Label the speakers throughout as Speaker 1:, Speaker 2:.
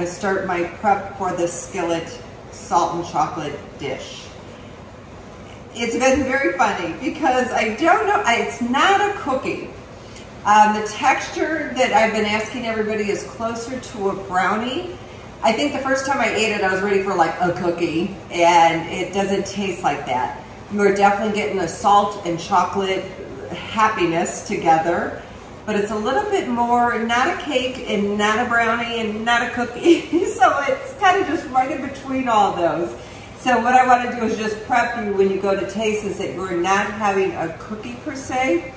Speaker 1: gonna start my prep for the skillet salt and chocolate dish. It's been very funny because I don't know, it's not a cookie. The texture that I've been asking everybody is closer to a brownie. I think the first time I ate it, I was ready for like a cookie, and it doesn't taste like that. You're definitely getting a salt and chocolate happiness together, but it's a little bit more, not a cake and not a brownie and not a cookie. So it's kind of just right in between all those. So what I want to do is just prep you when you go to taste is that you're not having a cookie per se,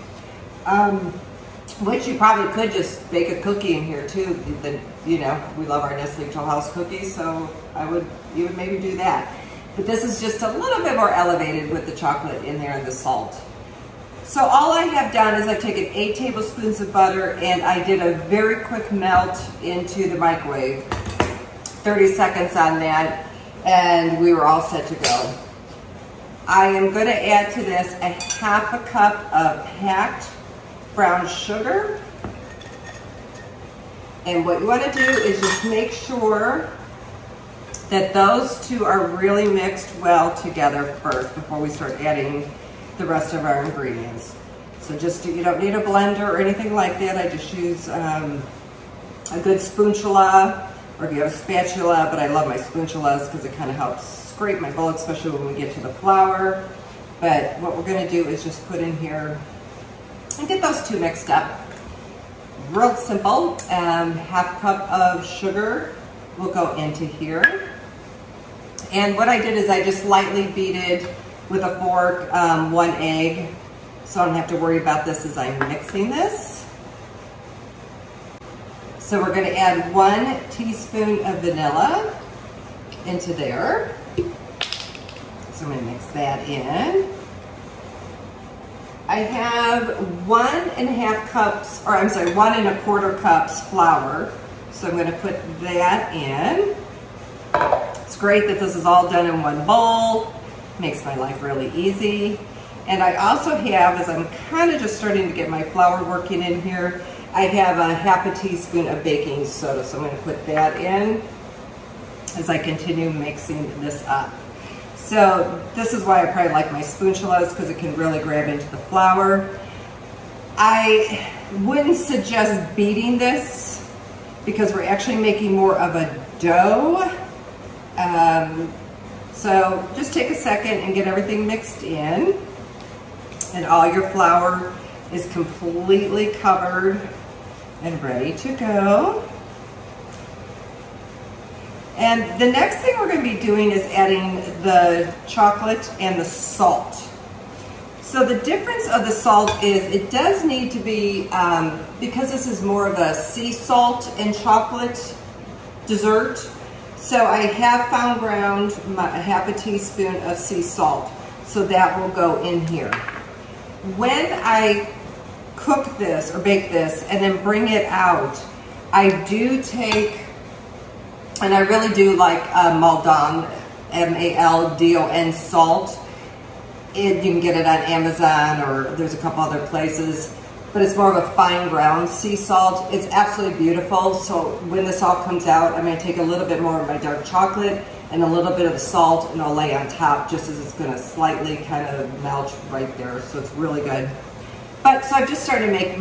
Speaker 1: which you probably could just bake a cookie in here too. You know, we love our Nestle Toll House cookies, so you would maybe do that. But this is just a little bit more elevated with the chocolate in there and the salt. So all I have done is I've taken 8 tablespoons of butter and I did a very quick melt into the microwave. 30 seconds on that, and we were all set to go. I am going to add to this a half a cup of packed brown sugar. And what you want to do is just make sure that those two are really mixed well together first before we start adding the rest of our ingredients. So you don't need a blender or anything like that. I just use a good spatula, or if you have a spatula, but I love my spatulas because it kind of helps scrape my bowl, especially when we get to the flour. But what we're going to do is just put in here and get those two mixed up. Real simple. Half cup of sugar will go into here. And what I did is I just lightly beat it with a fork, 1 egg, so I don't have to worry about this as I'm mixing this. So we're going to add 1 teaspoon of vanilla into there. So I'm going to mix that in. I have 1.5 cups, or I'm sorry, 1 1/4 cups flour. So I'm going to put that in. It's great that this is all done in one bowl. Makes my life really easy. And I also have, as I'm kind of just starting to get my flour working in here, I have a half a teaspoon of baking soda. So I'm going to put that in as I continue mixing this up. So this is why I probably like my spatulas, because it can really grab into the flour. I wouldn't suggest beating this because we're actually making more of a dough. So just take a second and get everything mixed in, and all your flour is completely covered and ready to go. And the next thing we're going to be doing is adding the chocolate and the salt. So the difference of the salt is it does need to be, because this is more of a sea salt and chocolate dessert, so I have found ground a half a teaspoon of sea salt. So that will go in here. When I cook this or bake this and then bring it out, I do take, and I really do like Maldon, M-A-L-D-O-N salt. You can get it on Amazon, or there's a couple other places, but it's more of a fine ground sea salt. It's absolutely beautiful. So when this all comes out, I'm going to take a little bit more of my dark chocolate and a little bit of the salt, and I'll lay on top just as it's going to slightly kind of melt right there. So it's really good. But so I've just started to make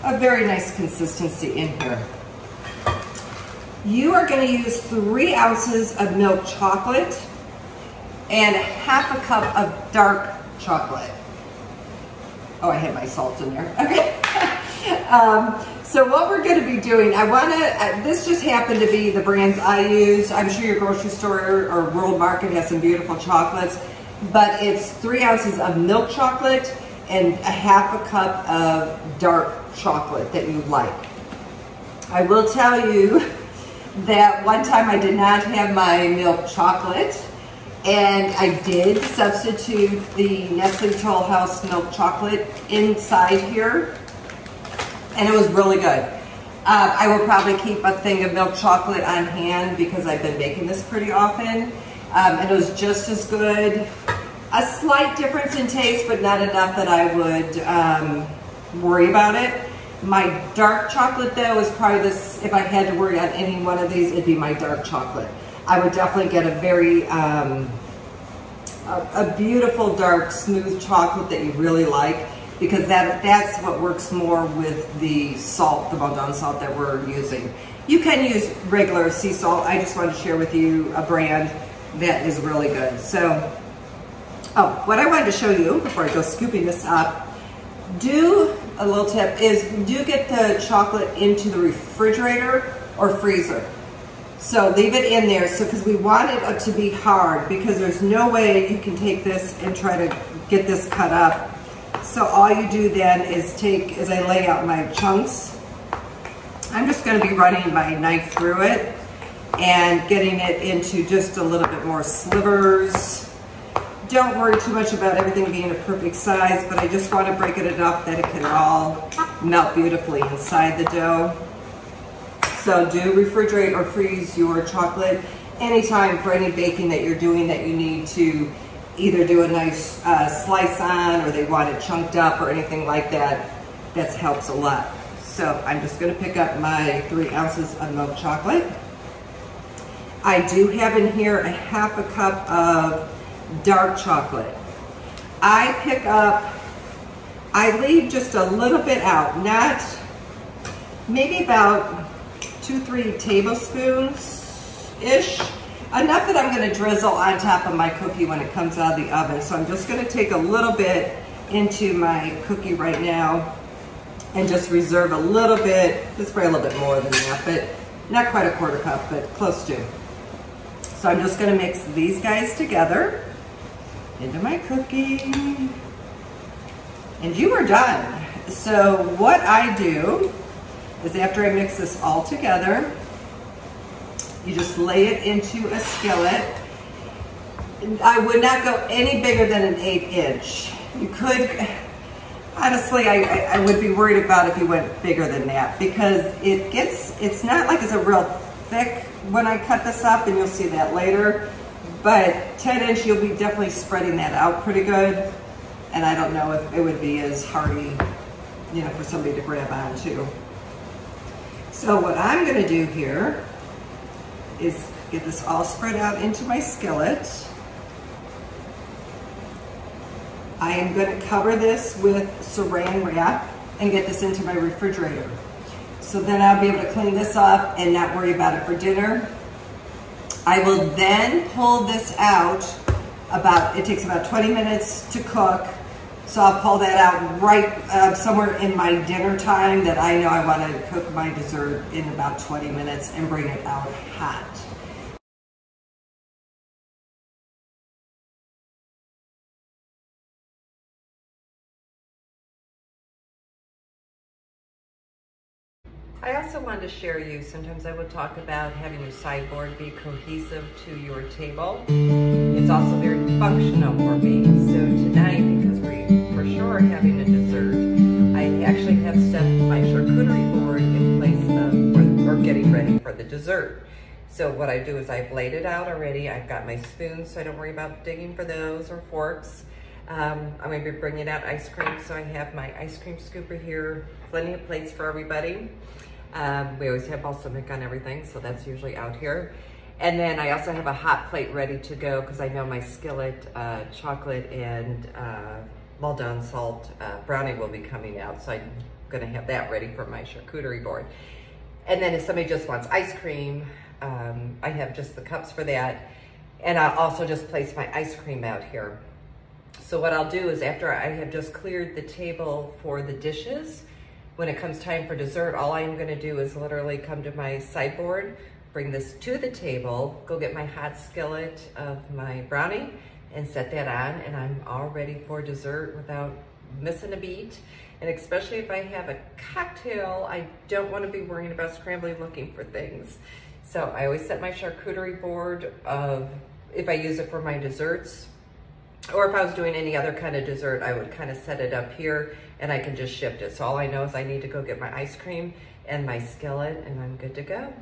Speaker 1: a very nice consistency in here. You are going to use 3 ounces of milk chocolate and half a cup of dark chocolate. Oh, I had my salt in there. Okay. So what we're going to be doing, this just happened to be the brands I use. I'm sure your grocery store or World Market has some beautiful chocolates, but it's 3 ounces of milk chocolate and a half a cup of dark chocolate that you like. I will tell you that one time I did not have my milk chocolate, and I did substitute the Nestle Toll House milk chocolate inside here, and it was really good. I will probably keep a thing of milk chocolate on hand because I've been making this pretty often, and it was just as good. A slight difference in taste, but not enough that I would worry about it. My dark chocolate though is probably this, if I had to worry on any one of these, it'd be my dark chocolate. I would definitely get a very, a beautiful dark smooth chocolate that you really like, because that's what works more with the salt, the well-done salt that we're using. You can use regular sea salt. I just wanted to share with you a brand that is really good. So, oh, what I wanted to show you before I go scooping this up, a little tip is do get the chocolate into the refrigerator or freezer. So leave it in there, so because we want it to be hard, because there's no way you can take this and try to get this cut up. So all you do then is take, as I lay out my chunks, I'm just going to be running my knife through it and getting it into just a little bit more slivers. Don't worry too much about everything being a perfect size, but I just want to break it enough that it can all melt beautifully inside the dough. So do refrigerate or freeze your chocolate anytime for any baking that you're doing that you need to either do a nice slice on, or they want it chunked up or anything like that. That helps a lot. So I'm just going to pick up my 3 ounces of milk chocolate. I do have in here a half a cup of dark chocolate. I leave just a little bit out, not maybe about 2-3 tablespoons-ish, enough that I'm going to drizzle on top of my cookie when it comes out of the oven. So I'm just going to take a little bit into my cookie right now and just reserve a little bit, just probably a little bit more than that, but not quite a 1/4 cup, but close to. So I'm just going to mix these guys together into my cookie, and you are done. So what I do is, after I mix this all together, you just lay it into a skillet. I would not go any bigger than an 1/8 inch. You could, honestly, I would be worried about if you went bigger than that, because it's not like it's a real thick when I cut this up, and you'll see that later. But 10-inch, you'll be definitely spreading that out pretty good. And I don't know if it would be as hardy, you know, for somebody to grab onto. So what I'm going to do here is get this all spread out into my skillet. I am going to cover this with saran wrap and get this into my refrigerator. So then I'll be able to clean this up and not worry about it for dinner. I will then pull this out it takes about 20 minutes to cook. So I'll pull that out right somewhere in my dinner time that I know I want to cook my dessert in about 20 minutes and bring it out hot. I also wanted to share you, sometimes I would talk about having your sideboard be cohesive to your table. It's also very functional for me. So tonight, because we for sure are having a dessert, I actually have set my charcuterie board in place for getting ready for the dessert. So what I do is I've laid it out already. I've got my spoons, so I don't worry about digging for those, or forks. I'm going to be bringing out ice cream, so I have my ice cream scooper here, plenty of plates for everybody. We always have balsamic on everything, so that's usually out here. And then I also have a hot plate ready to go, because I know my skillet chocolate and well-done salt brownie will be coming out, so I'm going to have that ready for my charcuterie board. And then if somebody just wants ice cream, I have just the cups for that. And I'll also just place my ice cream out here. So what I'll do is, after I have just cleared the table for the dishes, when it comes time for dessert, all I'm going to do is literally come to my sideboard, bring this to the table, go get my hot skillet of my brownie, and set that on, and I'm all ready for dessert without missing a beat. And especially if I have a cocktail, I don't want to be worrying about scrambling looking for things. So I always set my charcuterie board if I use it for my desserts, or if I was doing any other kind of dessert, I would kind of set it up here and I can just shift it. So all I know is I need to go get my ice cream and my skillet, and I'm good to go.